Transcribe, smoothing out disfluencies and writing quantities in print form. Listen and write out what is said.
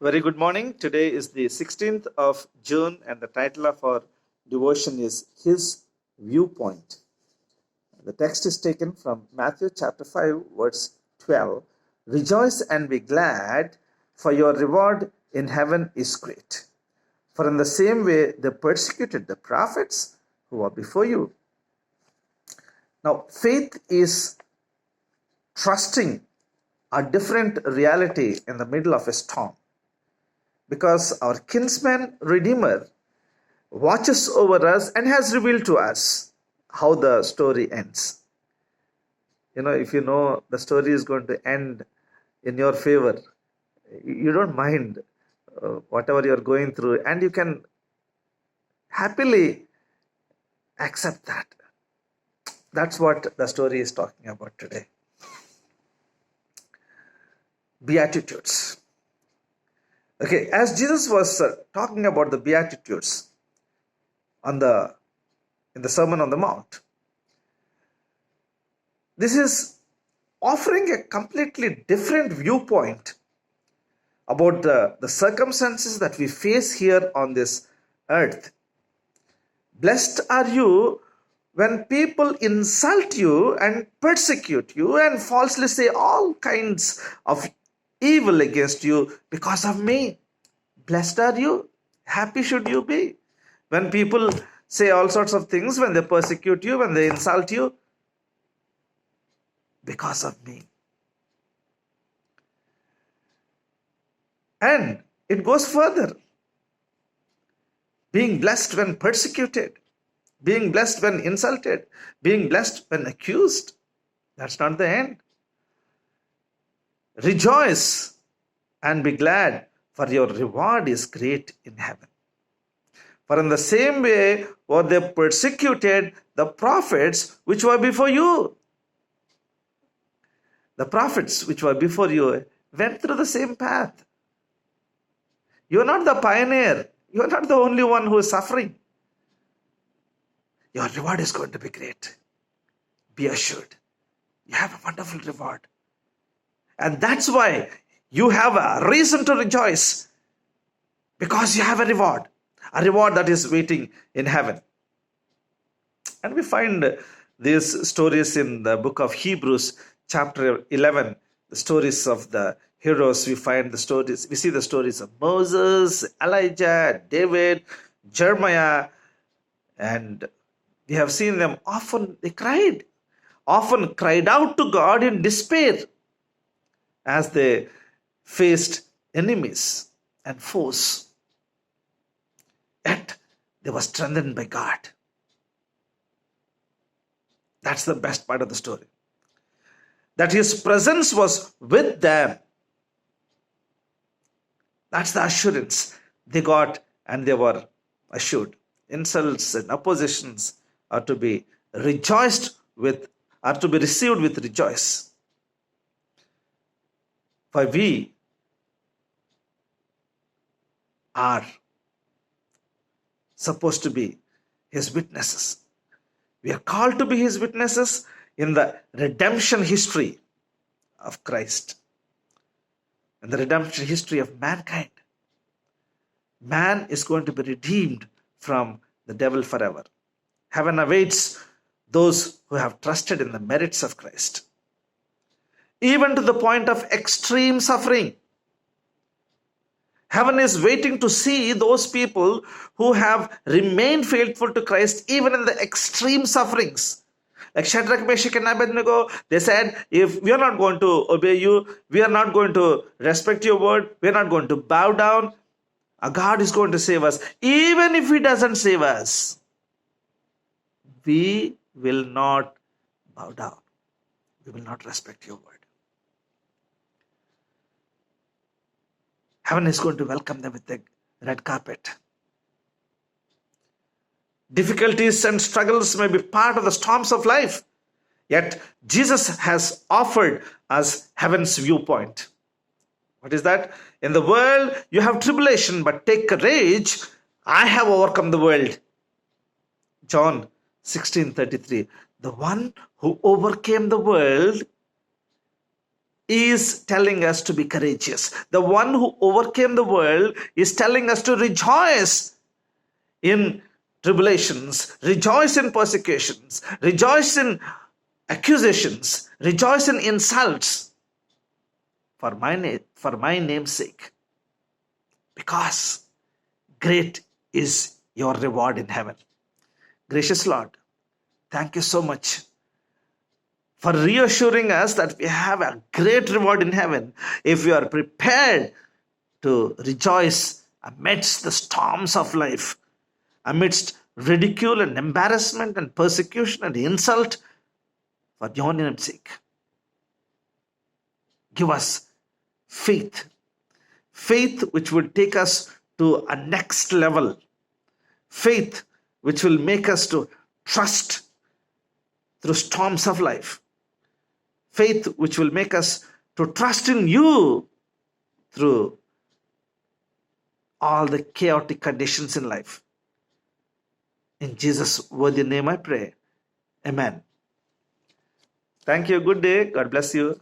Very good morning. Today is the 16th of June, and the title of our devotion is His Viewpoint. The text is taken from Matthew chapter 5, verse 12. Rejoice and be glad, for your reward in heaven is great. For in the same way they persecuted the prophets who were before you. Now, faith is trusting a different reality in the middle of a storm, because our kinsman Redeemer watches over us and has revealed to us how the story ends. If you know the story is going to end in your favor, you don't mind whatever you're going through, and you can happily accept that. That's what the story is talking about today. Beatitudes. Okay, as Jesus was talking about the Beatitudes in the Sermon on the Mount, this is offering a completely different viewpoint about the circumstances that we face here on this earth. Blessed are you when people insult you and persecute you and falsely say all kinds of evil against you because of me. Blessed are you. Happy should you be. When people say all sorts of things, when they persecute you, when they insult you, because of me. And it goes further. Being blessed when persecuted, being blessed when insulted, being blessed when accused. That's not the end. Rejoice and be glad, for your reward is great in heaven. For in the same way were they persecuted the prophets which were before you. The prophets which were before you went through the same path. You are not the pioneer. You are not the only one who is suffering. Your reward is going to be great. Be assured. You have a wonderful reward. And that's why you have a reason to rejoice. Because you have a reward that is waiting in heaven. And we find these stories in the book of Hebrews, chapter 11, the stories of the heroes. We see the stories of Moses, Elijah, David, Jeremiah, and we have seen them often cried out to God in despair as they faced enemies and foes. Yet they were strengthened by God. That's the best part of the story. That His presence was with them. That's the assurance they got, and they were assured. Insults and oppositions are to be received with rejoice. For we are supposed to be His witnesses. We are called to be His witnesses in the redemption history of Christ and the redemption history of mankind. Man is going to be redeemed from the devil forever. Heaven awaits those who have trusted in the merits of Christ, even to the point of extreme suffering. Heaven is waiting to see those people who have remained faithful to Christ even in the extreme sufferings. Like Shadrach, Meshach, and Abednego, they said, if we are not going to obey you, we are not going to respect your word, we are not going to bow down, our God is going to save us. Even if He doesn't save us, we will not bow down. We will not respect your word. Heaven is going to welcome them with the red carpet. Difficulties and struggles may be part of the storms of life. Yet Jesus has offered us heaven's viewpoint. What is that? In the world you have tribulation, but take courage. I have overcome the world. John 16:33. The one who overcame the world is telling us to be courageous. The one who overcame the world is telling us to rejoice in tribulations, rejoice in persecutions, rejoice in accusations, rejoice in insults for my name's sake, because great is your reward in heaven. Gracious Lord, thank you so much for reassuring us that we have a great reward in heaven if we are prepared to rejoice amidst the storms of life, amidst ridicule and embarrassment and persecution and insult for your name's sake. Give us faith, faith which will take us to a next level, faith which will make us to trust through storms of life, faith which will make us to trust in you through all the chaotic conditions in life. In Jesus' worthy name I pray. Amen. Thank you. Good day. God bless you.